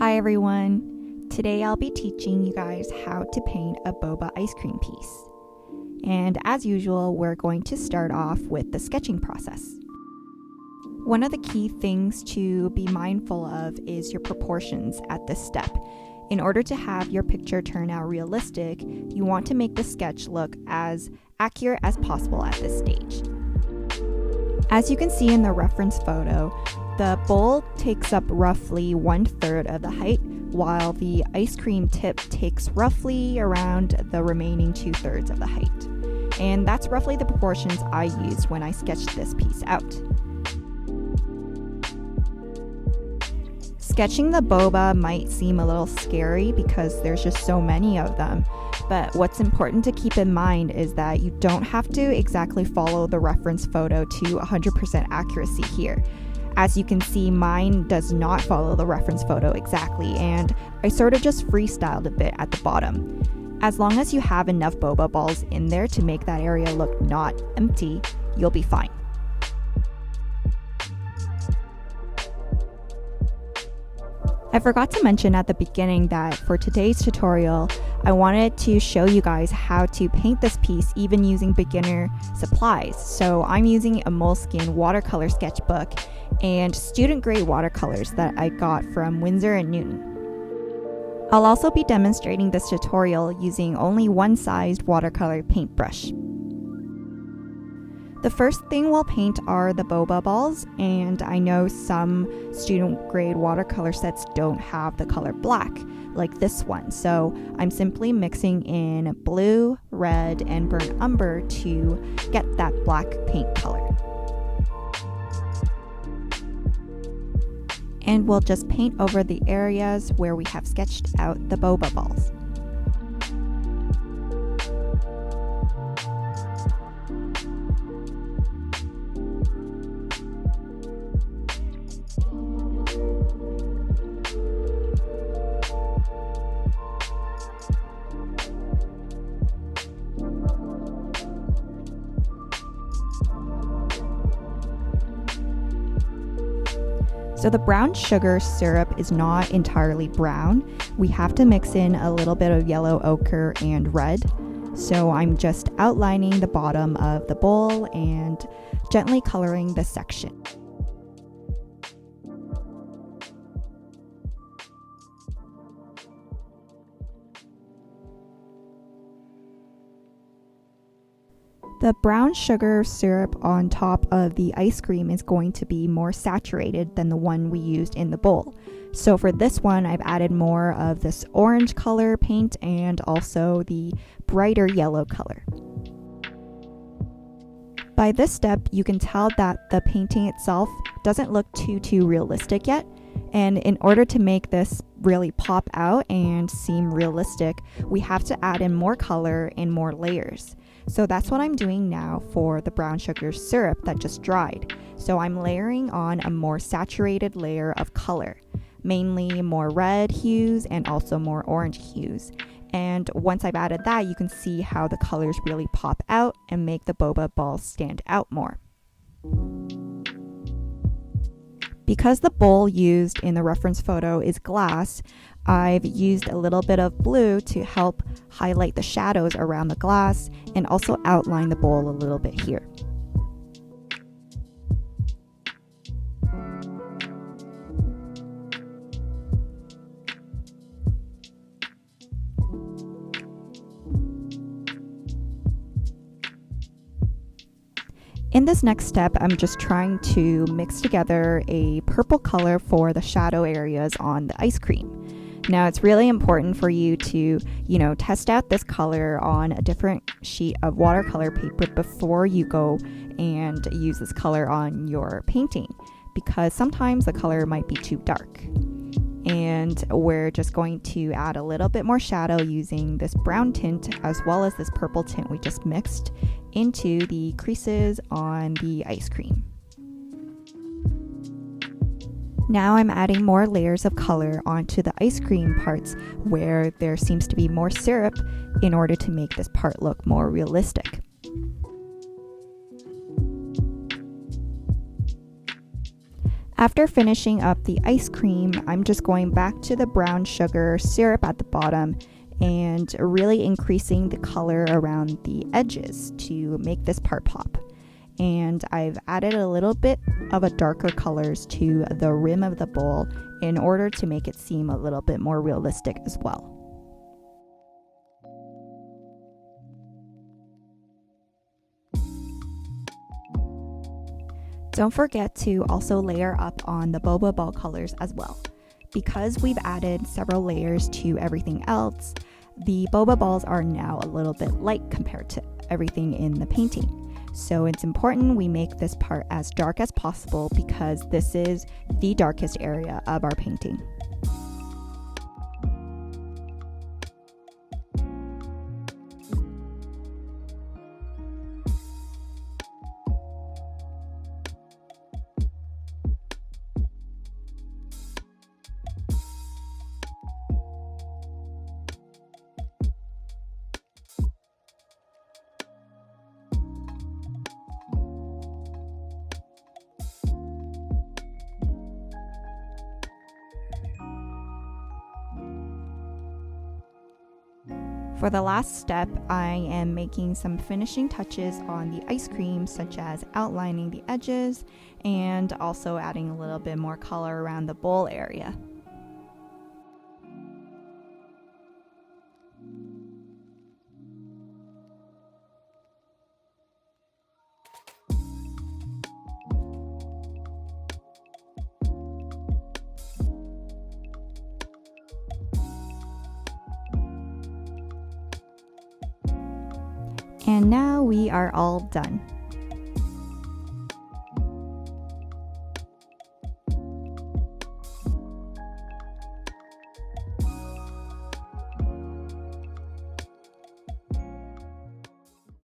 Hi everyone! Today I'll be teaching you guys how to paint a boba ice cream piece. And as usual, we're going to start off with the sketching process. One of the key things to be mindful of is your proportions at this step. In order to have your picture turn out realistic, you want to make the sketch look as accurate as possible at this stage. As you can see in the reference photo, the bowl takes up roughly 1/3 of the height, while the ice cream tip takes roughly around the remaining 2/3 of the height. And that's roughly the proportions I used when I sketched this piece out. Sketching the boba might seem a little scary because there's just so many of them, but what's important to keep in mind is that you don't have to exactly follow the reference photo to 100% accuracy here. As you can see, mine does not follow the reference photo exactly, and I sort of just freestyled a bit at the bottom. As long as you have enough boba balls in there to make that area look not empty, you'll be fine. I forgot to mention at the beginning that for today's tutorial, I wanted to show you guys how to paint this piece even using beginner supplies. So I'm using a Moleskine watercolor sketchbook and student grade watercolors that I got from Winsor & Newton. I'll also be demonstrating this tutorial using only one-sized watercolor paintbrush. The first thing we'll paint are the boba balls, and I know some student grade watercolor sets don't have the color black like this one, so I'm simply mixing in blue, red, and burnt umber to get that black paint color. And we'll just paint over the areas where we have sketched out the boba balls. So the brown sugar syrup is not entirely brown. We have to mix in a little bit of yellow ochre and red. So I'm just outlining the bottom of the bowl and gently coloring the section. The brown sugar syrup on top of the ice cream is going to be more saturated than the one we used in the bowl. So for this one, I've added more of this orange color paint and also the brighter yellow color. By this step, you can tell that the painting itself doesn't look too realistic yet. And in order to make this really pop out and seem realistic, we have to add in more color and more layers. So that's what I'm doing now for the brown sugar syrup that just dried. So I'm layering on a more saturated layer of color, mainly more red hues and also more orange hues. And once I've added that, you can see how the colors really pop out and make the boba balls stand out more. Because the bowl used in the reference photo is glass, I've used a little bit of blue to help highlight the shadows around the glass and also outline the bowl a little bit here. In this next step, I'm just trying to mix together a purple color for the shadow areas on the ice cream. Now, it's really important for you to, test out this color on a different sheet of watercolor paper before you go and use this color on your painting, because sometimes the color might be too dark. And we're just going to add a little bit more shadow using this brown tint as well as this purple tint we just mixed into the creases on the ice cream. Now I'm adding more layers of color onto the ice cream parts where there seems to be more syrup in order to make this part look more realistic. After finishing up the ice cream, I'm just going back to the brown sugar syrup at the bottom and really increasing the color around the edges to make this part pop. And I've added a little bit of a darker colors to the rim of the bowl in order to make it seem a little bit more realistic as well. Don't forget to also layer up on the boba ball colors as well. Because we've added several layers to everything else, the boba balls are now a little bit light compared to everything in the painting. So it's important we make this part as dark as possible because this is the darkest area of our painting. For the last step, I am making some finishing touches on the ice cream, such as outlining the edges and also adding a little bit more color around the bowl area. And now we are all done.